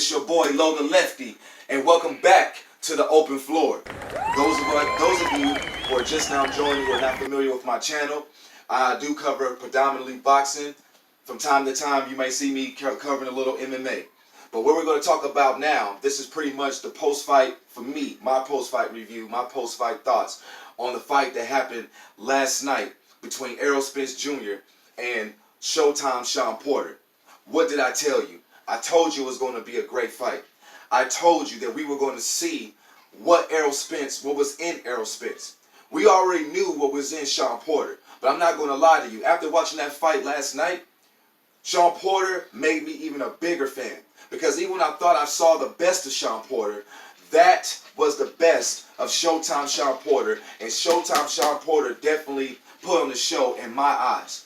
It's your boy Logan Lefty, and welcome back to the open floor. Those of you who are just now joining who are not familiar with my channel, I do cover predominantly boxing. From time to time, you may see me covering a little MMA. But what we're going to talk about now, this is pretty much the post-fight for me, my post-fight review, my post-fight thoughts on the fight that happened last night between Errol Spence Jr. and Showtime Shawn Porter. What did I tell you? I told you it was going to be a great fight. I told you that we were going to see what was in Errol Spence. We already knew what was in Shawn Porter, but I'm not going to lie to you. After watching that fight last night, Shawn Porter made me even a bigger fan. Because even when I thought I saw the best of Shawn Porter, that was the best of Showtime Shawn Porter. And Showtime Shawn Porter definitely put on the show in my eyes.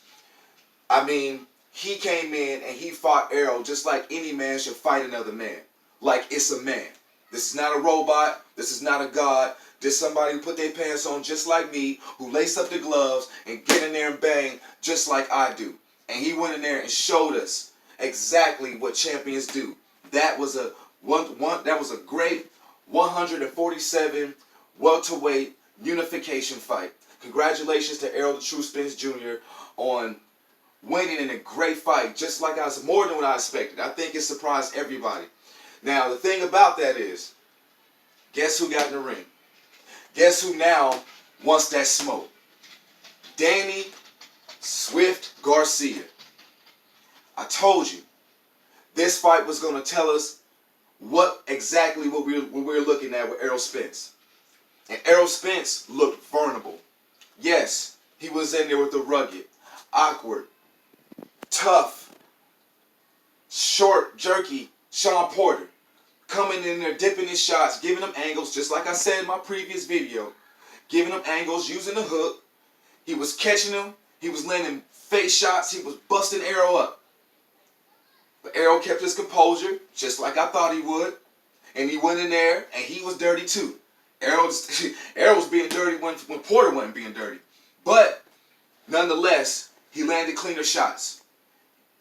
I mean, he came in and he fought Errol just like any man should fight another man. Like it's a man. This is not a robot. This is not a god. Just somebody who put their pants on just like me, who lace up the gloves and get in there and bang just like I do. And he went in there and showed us exactly what champions do. That was a great 147 welterweight unification fight. Congratulations to Errol the True Spence Jr. on winning in a great fight, just like I was more than what I expected. I think it surprised everybody. Now the thing about that is, guess who got in the ring? Guess who now wants that smoke? Danny Swift Garcia. I told you this fight was going to tell us what we're looking at with Errol Spence. And Errol Spence looked vulnerable. Yes, he was in there with the rugged, awkward, tough, short, jerky Shawn Porter. Coming in there, dipping his shots, giving them angles, just like I said in my previous video. Giving them angles, using the hook. He was catching them. He was landing face shots. He was busting Errol up. But Errol kept his composure, just like I thought he would. And he went in there, and he was dirty too. Errol was being dirty when Porter wasn't being dirty. But, nonetheless, he landed cleaner shots.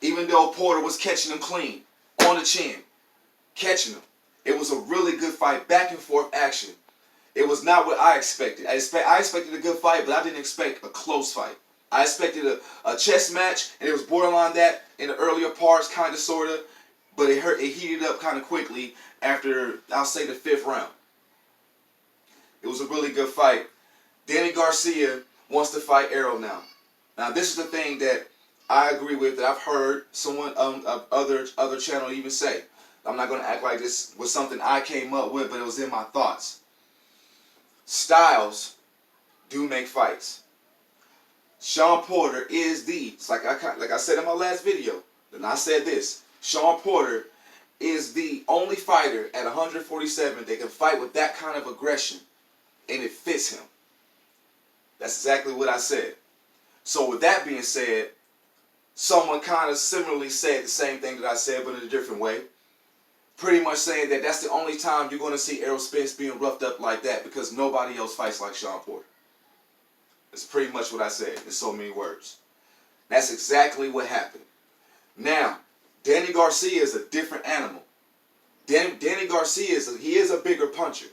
Even though Porter was catching them clean, on the chin, catching them. It was a really good fight, back and forth action. It was not what I expected. I expected a good fight, but I didn't expect a close fight. I expected a chess match, and it was borderline that in the earlier parts, kind of, sort of. But it heated up kind of quickly after, I'll say, the 5th round. It was a really good fight. Danny Garcia wants to fight Errol now. Now, this is the thing that I agree with, that I've heard someone other channel even say. I'm not going to act like this was something I came up with, but it was in my thoughts. Styles do make fights. Shawn Porter is like I said in my last video, and I said this, Shawn Porter is the only fighter at 147 that can fight with that kind of aggression, and it fits him. That's exactly what I said. So with that being said, someone kind of similarly said the same thing that I said, but in a different way. Pretty much saying that that's the only time you're going to see Errol Spence being roughed up like that, because nobody else fights like Shawn Porter. That's pretty much what I said in so many words. That's exactly what happened. Now, Danny Garcia is a different animal. Danny Garcia is a bigger puncher.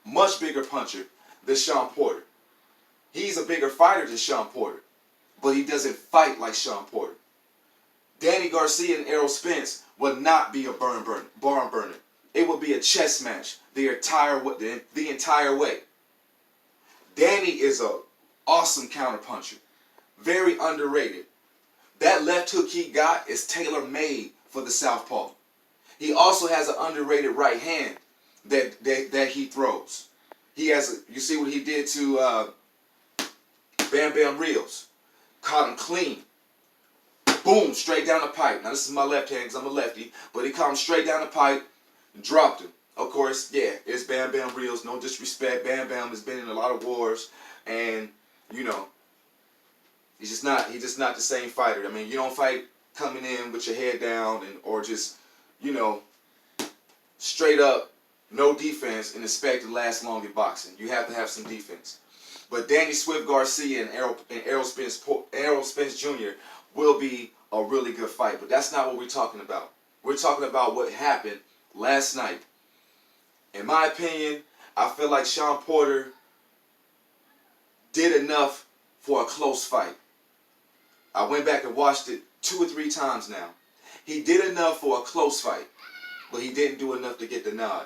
Much bigger puncher than Shawn Porter. He's a bigger fighter than Shawn Porter. But he doesn't fight like Shawn Porter. Danny Garcia and Errol Spence would not be a barn burner. It would be a chess match the entire way. Danny is an awesome counterpuncher. Very underrated. That left hook he got is tailor-made for the southpaw. He also has an underrated right hand that he throws. You see what he did to Bam Bam Reels. Caught him clean. Boom, straight down the pipe. Now this is my left hand because I'm a lefty, but he caught him straight down the pipe and dropped him. Of course, yeah, it's Bam Bam Reels, no disrespect. Bam Bam has been in a lot of wars, and you know, he's just not the same fighter. I mean, you don't fight coming in with your head down or just, you know, straight up no defense and expect to last long in boxing. You have to have some defense. But Danny Swift Garcia and Errol Spence Jr. will be a really good fight. But that's not what we're talking about. We're talking about what happened last night. In my opinion, I feel like Shawn Porter did enough for a close fight. I went back and watched it 2 or 3 times now. He did enough for a close fight, but he didn't do enough to get the nod.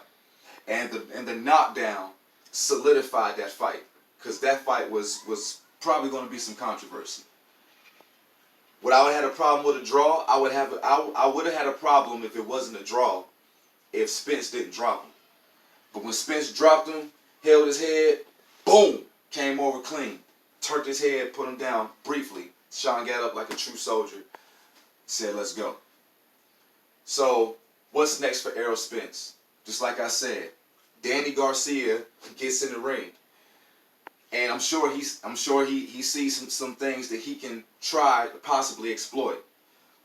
And the knockdown solidified that fight, because that fight was probably going to be some controversy. Would I have had a problem with a draw? I would have had a problem if it wasn't a draw, if Spence didn't drop him. But when Spence dropped him, held his head, boom, came over clean. Turned his head, put him down briefly. Shawn got up like a true soldier, said, let's go. So, what's next for Errol Spence? Just like I said, Danny Garcia gets in the ring. And I'm sure he sees some things that he can try to possibly exploit.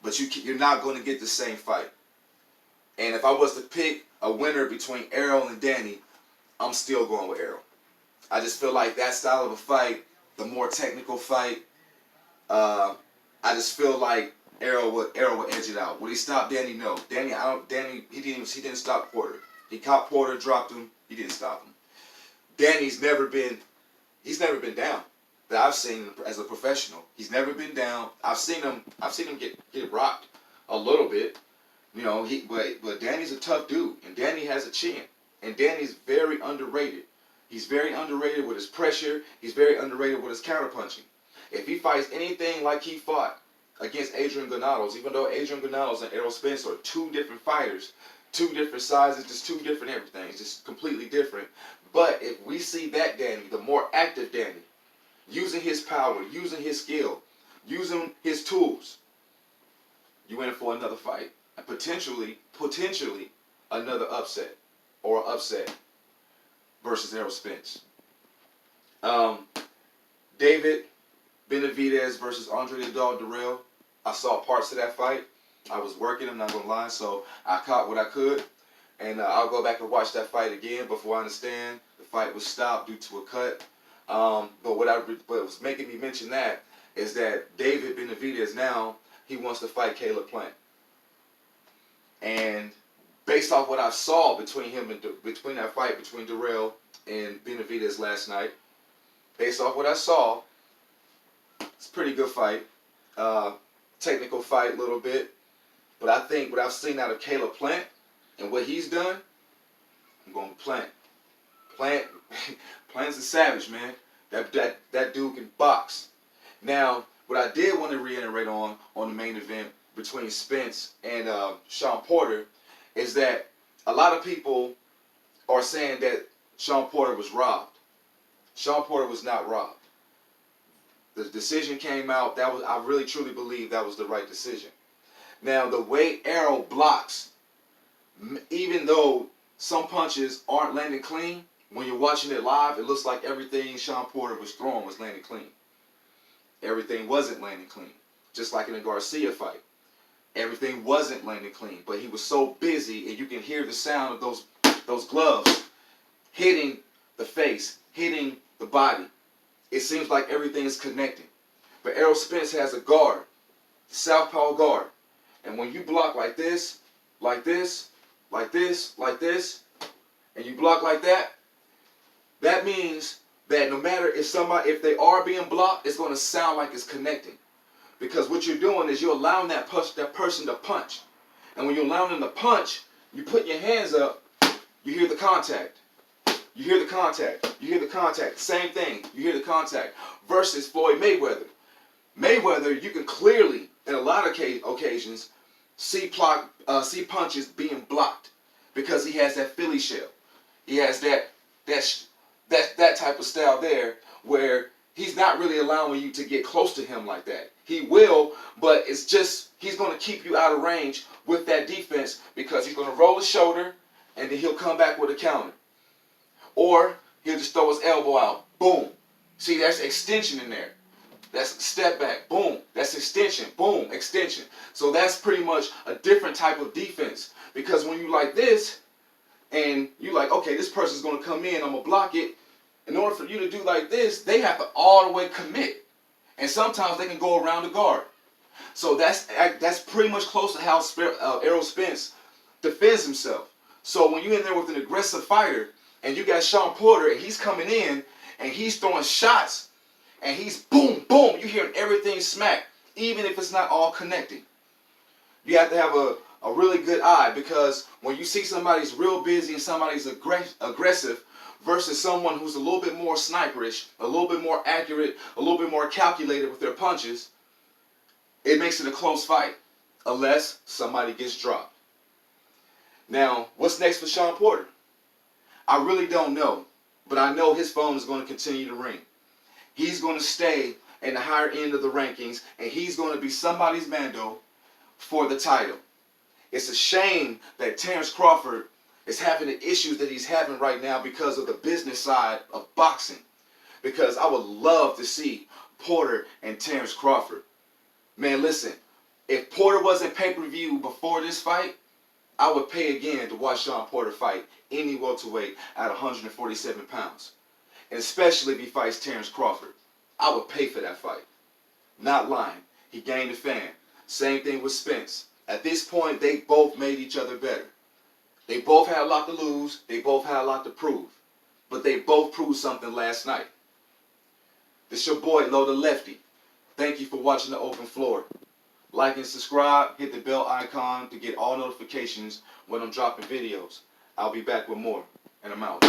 But you're not going to get the same fight. And if I was to pick a winner between Errol and Danny, I'm still going with Errol. I just feel like that style of a fight, the more technical fight, I just feel like Errol would edge it out. Would he stop Danny? No. Danny, he didn't stop Porter. He caught Porter, dropped him. He didn't stop him. Danny's never been down that I've seen as a professional. He's never been down. I've seen him get rocked a little bit. You know, but Danny's a tough dude, and Danny has a chin, and Danny's very underrated. He's very underrated with his pressure. He's very underrated with his counterpunching. If he fights anything like he fought against Adrian Granados, even though Adrian Granados and Errol Spence are 2 different fighters, 2 different sizes, just 2 different everything, it's just completely different. But if we see that Danny, the more active Danny, using his power, using his skill, using his tools, you in for another fight. And potentially another upset versus Errol Spence. David Benavidez versus Andre the Dog Darrell. I saw parts of that fight. I was working, I'm not going to lie, so I caught what I could. And I'll go back and watch that fight again before I understand. The fight was stopped due to a cut. But what was making me mention that is that David Benavidez now, he wants to fight Caleb Plant. And based off what I saw between that fight between Darrell and Benavidez last night, based off what I saw, it's a pretty good fight. Technical fight a little bit. But I think what I've seen out of Caleb Plant and what he's done, I'm going with Plant. Plant's a savage, man. That dude can box. Now, what I did want to reiterate on the main event between Spence and Shawn Porter is that a lot of people are saying that Shawn Porter was robbed. Shawn Porter was not robbed. The decision came out. I really truly believe that was the right decision. Now, the way Errol blocks, even though some punches aren't landing clean, when you're watching it live, it looks like everything Shawn Porter was throwing was landing clean. Everything wasn't landing clean. Just like in the Garcia fight. Everything wasn't landing clean, but he was so busy, and you can hear the sound of those gloves hitting the face, hitting the body. It seems like everything is connecting. But Errol Spence has a guard, southpaw guard. And when you block like this, like this, like this, like this, and you block like that, that means that no matter if they are being blocked, it's going to sound like it's connecting. Because what you're doing is you're allowing that person to punch. And when you're allowing them to punch, you put your hands up, you hear the contact. You hear the contact. You hear the contact. Same thing. You hear the contact. Versus Floyd Mayweather. Mayweather, you can clearly, in a lot of occasions, see punches being blocked. Because he has that Philly shell. He has that type of style there where he's not really allowing you to get close to him like that. He will, but it's just he's going to keep you out of range with that defense because he's going to roll his shoulder and then he'll come back with a counter. Or he'll just throw his elbow out. Boom. See, that's extension in there. That's step back. Boom. That's extension. Boom. Extension. So that's pretty much a different type of defense. Because when you like this and you like, okay, this person's going to come in, I'm going to block it. In order for you to do like this, they have to all the way commit. And sometimes they can go around the guard. So that's pretty much close to how Errol Spence defends himself. So when you're in there with an aggressive fighter and you got Shawn Porter and he's coming in and he's throwing shots and he's boom, boom, you're hearing everything smack, even if it's not all connecting. You have to have a really good eye, because when you see somebody's real busy and somebody's aggressive versus someone who's a little bit more sniperish, a little bit more accurate, a little bit more calculated with their punches, it makes it a close fight unless somebody gets dropped. Now, what's next for Shawn Porter? I really don't know, but I know his phone is going to continue to ring. He's going to stay in the higher end of the rankings, and he's going to be somebody's Mando for the title. It's a shame that Terrence Crawford is having the issues that he's having right now because of the business side of boxing. Because I would love to see Porter and Terrence Crawford. Man, listen, if Porter wasn't pay-per-view before this fight, I would pay again to watch Shawn Porter fight any welterweight at 147 pounds. And especially if he fights Terrence Crawford. I would pay for that fight. Not lying. He gained a fan. Same thing with Spence. At this point, they both made each other better. They both had a lot to lose. They both had a lot to prove. But they both proved something last night. This your boy, Lo the Lefty. Thank you for watching The Open Floor. Like and subscribe. Hit the bell icon to get all notifications when I'm dropping videos. I'll be back with more. And I'm out.